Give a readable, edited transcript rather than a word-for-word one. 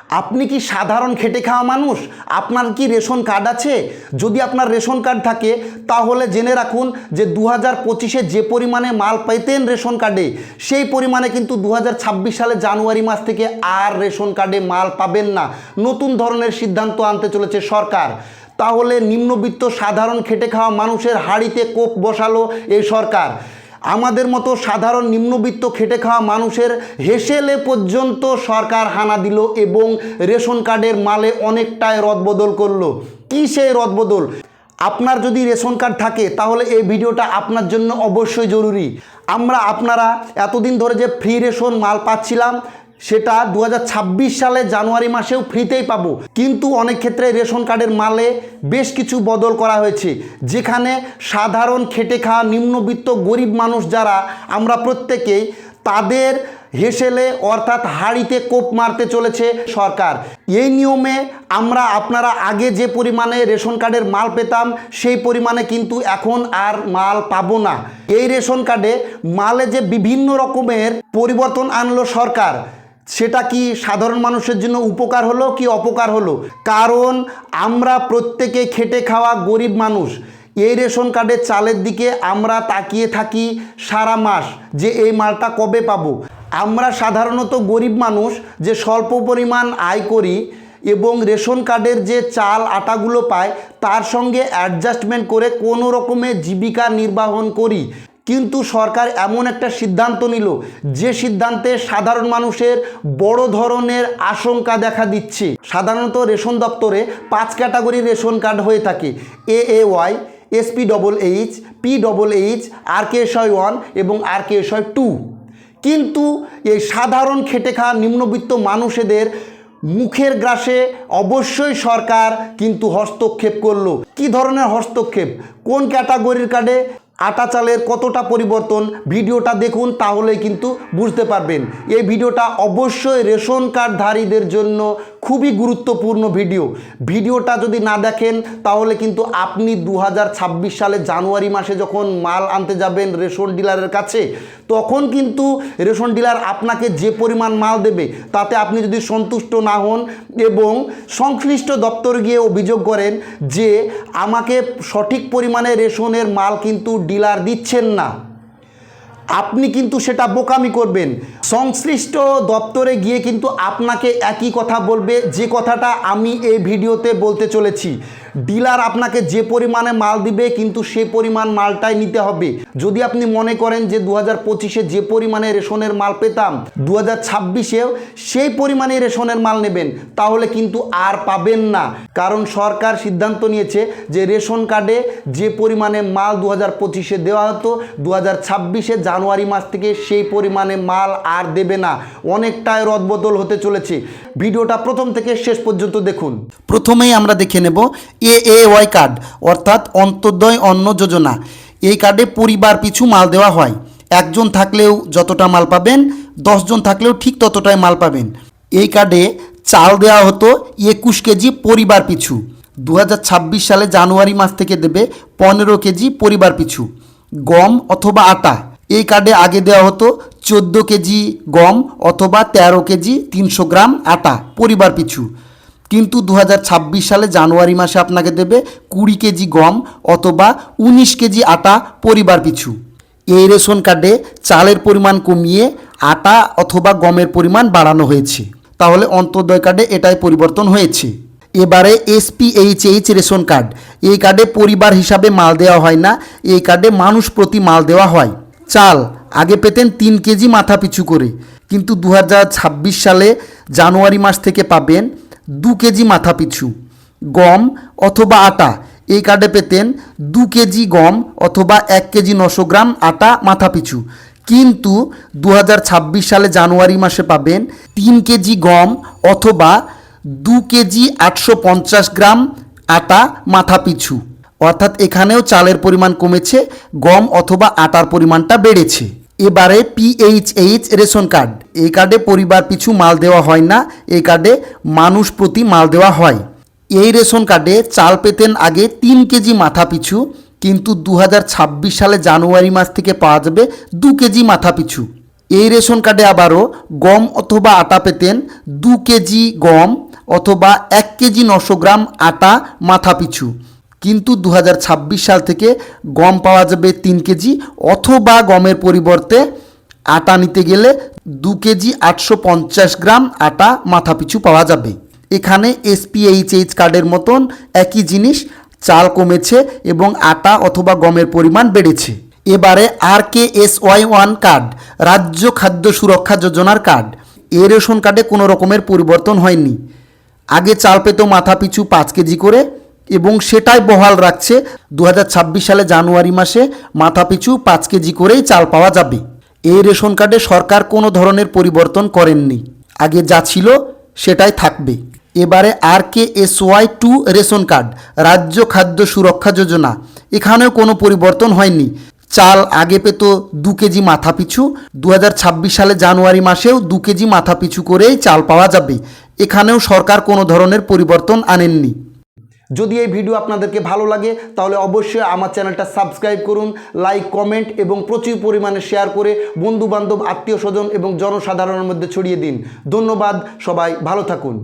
আপনি কি সাধারণ খেটে খাওয়া মানুষ? আপনার কি রেশন কার্ড আছে? যদি আপনার রেশন কার্ড থাকে তাহলে জেনে রাখুন যে 2025-এ যে পরিমাণে মাল পেতেন রেশন কার্ডে, সেই পরিমাণে কিন্তু 2026 সালে জানুয়ারি মাস থেকে আর রেশন কার্ডে মাল পাবেন না। নতুন ধরনের সিদ্ধান্ত আনতে চলেছে সরকার। তাহলে নিম্নবিত্ত সাধারণ খেটে খাওয়া মানুষের হাঁড়িতে কোপ বসালো এই সরকার। আমাদের মতো সাধারণ নিম্নবিত্ত খেটে খাওয়া মানুষের হেসেলে পর্যন্ত সরকার হানা দিল এবং রেশন কার্ডের মালে অনেকটাই রদবদল করলো। কী সেই রদবদল? আপনার যদি রেশন কার্ড থাকে তাহলে এই ভিডিওটা আপনার জন্য অবশ্যই জরুরি। আপনারা এতদিন ধরে যে ফ্রি রেশন মাল পাচ্ছিলাম সেটা 2026 সালে জানুয়ারি মাসেও ফ্রিতেই পাবো, কিন্তু অনেক ক্ষেত্রে রেশন কার্ডের মালে বেশ কিছু বদল করা হয়েছে, যেখানে সাধারণ খেটে খাওয়া নিম্নবিত্ত গরিব মানুষ যারা আমরা প্রত্যেকেই তাদের হেসেলে অর্থাৎ হাঁড়িতে কোপ মারতে চলেছে সরকার। এই নিয়মে আপনারা আগে যে পরিমাণে রেশন কার্ডের মাল পেতাম সেই পরিমাণে কিন্তু এখন আর মাল পাবো না। এই রেশন কার্ডে মালে যে বিভিন্ন রকমের পরিবর্তন আনলো সরকার, সেটা কি সাধারণ মানুষের জন্য উপকার হলো কি অপকার হলো? কারণ আমরা প্রত্যেকে খেটে খাওয়া গরিব মানুষ। এই রেশন কার্ডের চালের দিকে আমরা তাকিয়ে থাকি সারা মাস যে এই মালটা কবে পাবো। আমরা সাধারণত গরিব মানুষ যে স্বল্প পরিমাণ আয় করি এবং রেশন কার্ডের যে চাল আটাগুলো পায় তার সঙ্গে অ্যাডজাস্টমেন্ট করে কোনো রকমের জীবিকা নির্বাহন করি। কিন্তু সরকার এমন একটা সিদ্ধান্ত নিল যে সিদ্ধান্তে সাধারণ মানুষের বড় ধরনের আশঙ্কা দেখা দিচ্ছে। সাধারণত রেশন দপ্তরে 5 ক্যাটাগরির রেশন কার্ড হয়ে থাকে: AAY, SPHH, PHH, RKSY 1 এবং RKSY 2। কিন্তু এই সাধারণ খেটে খাওয়া নিম্নবিত্ত মানুষদের মুখের গ্রাসে অবশ্যই সরকার কিন্তু হস্তক্ষেপ করলো। কি ধরনের হস্তক্ষেপ? কোন ক্যাটাগরির কার্ডে আটা চালের কতটা পরিবর্তন, ভিডিওটা দেখুন তাহলেই কিন্তু বুঝতে পারবেন। এই ভিডিওটা অবশ্যই রেশন কার্ডধারীদের জন্য খুবই গুরুত্বপূর্ণ ভিডিওটা যদি না দেখেন তাহলে কিন্তু আপনি 2026 সালে জানুয়ারি মাসে যখন মাল আনতে যাবেন রেশন ডিলারের কাছে, তখন কিন্তু রেশন ডিলার আপনাকে যে পরিমাণ মাল দেবে তাতে আপনি যদি সন্তুষ্ট না হন এবং সংশ্লিষ্ট দপ্তরে গিয়ে অভিযোগ করেন যে আমাকে সঠিক পরিমাণে রেশনের মাল কিন্তু ডিলার দিচ্ছেন না, আপনি কিন্তু সেটা বোকামি করবেন। সংশ্লিষ্ট দপ্তরে গিয়ে কিন্তু আপনাকে একই কথা বলবে যে কথাটা আমি এই ভিডিওতে বলতে চলেছি। ডিলার আপনাকে যে পরিমাণে মাল দিবে কিন্তু সেই পরিমাণ মালটাই নিতে হবে। যদি আপনি মনে করেন যে 2025-এ যে পরিমাণে রেশনের মাল পেতাম 2026-এও সেই পরিমাণে রেশনের মাল নেবেন, তাহলে কিন্তু আর পাবেন না। কারণ সরকার সিদ্ধান্ত নিয়েছে যে রেশন কার্ডে যে পরিমাণে মাল 2025-এ দেওয়া হতো 2026-এ জানুয়ারি মাস থেকে সেই পরিমাণে মাল আর দেবে না। অনেকটাই রদবদল হতে চলেছে। ভিডিওটা প্রথম থেকে শেষ পর্যন্ত দেখুন। প্রথমেই আমরা দেখে নেব AAY কার্ড অর্থাৎ অন্তর্দয় অন্ন যোজনা। এই কার্ডে পরিবার পিছু মাল দেওয়া হয়। একজন থাকলেও যতটা মাল পাবেন, 10 জন থাকলেও ঠিক ততটাই মাল পাবেন। এই কার্ডে চাল দেওয়া হতো 21 কেজি পরিবার পিছু। 2026 সালে জানুয়ারি মাস থেকে দেবে 15 কেজি পরিবার পিছু। গম অথবা আটা, এই কার্ডে আগে দেওয়া হতো 14 কেজি গম অথবা 13 কেজি 300 গ্রাম আটা পরিবার পিছু, কিন্তু 2026 সালে জানুয়ারি মাসে আপনাকে দেবে 20 কেজি গম অথবা 19 কেজি আটা পরিবার পিছু। এই রেশন কার্ডে চালের পরিমাণ কমিয়ে আটা অথবা গমের পরিমাণ বাড়ানো হয়েছে। তাহলে অন্তর্দয় কার্ডে এটাই পরিবর্তন হয়েছে। এবারে SPHH রেশন কার্ড। এই কার্ডে পরিবার হিসাবে মাল দেওয়া হয় না, এই কার্ডে মানুষ প্রতি মাল দেওয়া হয়। চাল আগে পেতেন 3 কেজি মাথা পিছু করে, কিন্তু 2026 সালে জানুয়ারি মাস থেকে পাবেন 2 কেজি মাথা পিছু। গম অথবা আটা, এই কার্ডে পেতেন 2 কেজি গম অথবা 1 কেজি 900 গ্রাম আটা মাথা পিছু, কিন্তু 2026 সালে জানুয়ারি মাসে পাবেন 3 কেজি গম অথবা 2 কেজি 850 গ্রাম আটা মাথা পিছু। অর্থাৎ এখানেও চালের পরিমাণ কমেছে, গম অথবা আটার পরিমাণটা বেড়েছে। এবারে PHH রেশন কার্ড। এই কার্ডে পরিবার পিছু মাল দেওয়া হয় না, এই কার্ডে মানুষ প্রতি মাল দেওয়া হয়। এই রেশন কার্ডে চাল পেতেন আগে 3 কেজি মাথা পিছু, কিন্তু 2026 সালে জানুয়ারি মাস থেকে পাওয়া যাবে 2 কেজি মাথা পিছু। এই রেশন কার্ডে আবারও গম অথবা আটা পেতেন 2 কেজি গম অথবা 1 কেজি 900 গ্রাম আটা মাথাপিছু, কিন্তু 2026 সাল থেকে গম পাওয়া যাবে 3 কেজি অথবা গমের পরিবর্তে আটা নিতে গেলে 2 কেজি 850 গ্রাম আটা মাথাপিছু পাওয়া যাবে। এখানে SPHH কার্ডের মতন একই জিনিস, চাল কমেছে এবং আটা অথবা গমের পরিমাণ বেড়েছে। এবারে RKSY1 কার্ড, রাজ্য খাদ্য সুরক্ষা যোজনার কার্ড। এই রেশন কার্ডে কোনো রকমের পরিবর্তন হয়নি। আগে চাল পেত মাথাপিছু 5 কেজি করে এবং সেটাই বহাল রাখছে 2026 সালে জানুয়ারি মাসে মাথাপিছু 5 কেজি করেই চাল পাওয়া যাবে। এই রেশন কার্ডে সরকার কোনো ধরনের পরিবর্তন করেননি, আগে যা ছিল সেটাই থাকবে। এবারে RKSY2 রেশন কার্ড, রাজ্য খাদ্য সুরক্ষা যোজনা। এখানেও কোনো পরিবর্তন হয়নি। চাল আগে পেত 2 কেজি মাথাপিছু, 2026 সালে জানুয়ারি মাসেও 2 কেজি মাথাপিছু করেই চাল পাওয়া যাবে। এখানেও সরকার কোনো ধরনের পরিবর্তন আনেননি। যদি এই ভিডিও আপনাদেরকে ভালো লাগে তাহলে অবশ্যই আমার চ্যানেলটা সাবস্ক্রাইব করুন, লাইক, কমেন্ট এবং প্রচুর পরিমাণে শেয়ার করে বন্ধুবান্ধব, আত্মীয় স্বজন এবং জনসাধারণের মধ্যে ছড়িয়ে দিন। ধন্যবাদ, সবাই ভালো থাকুন।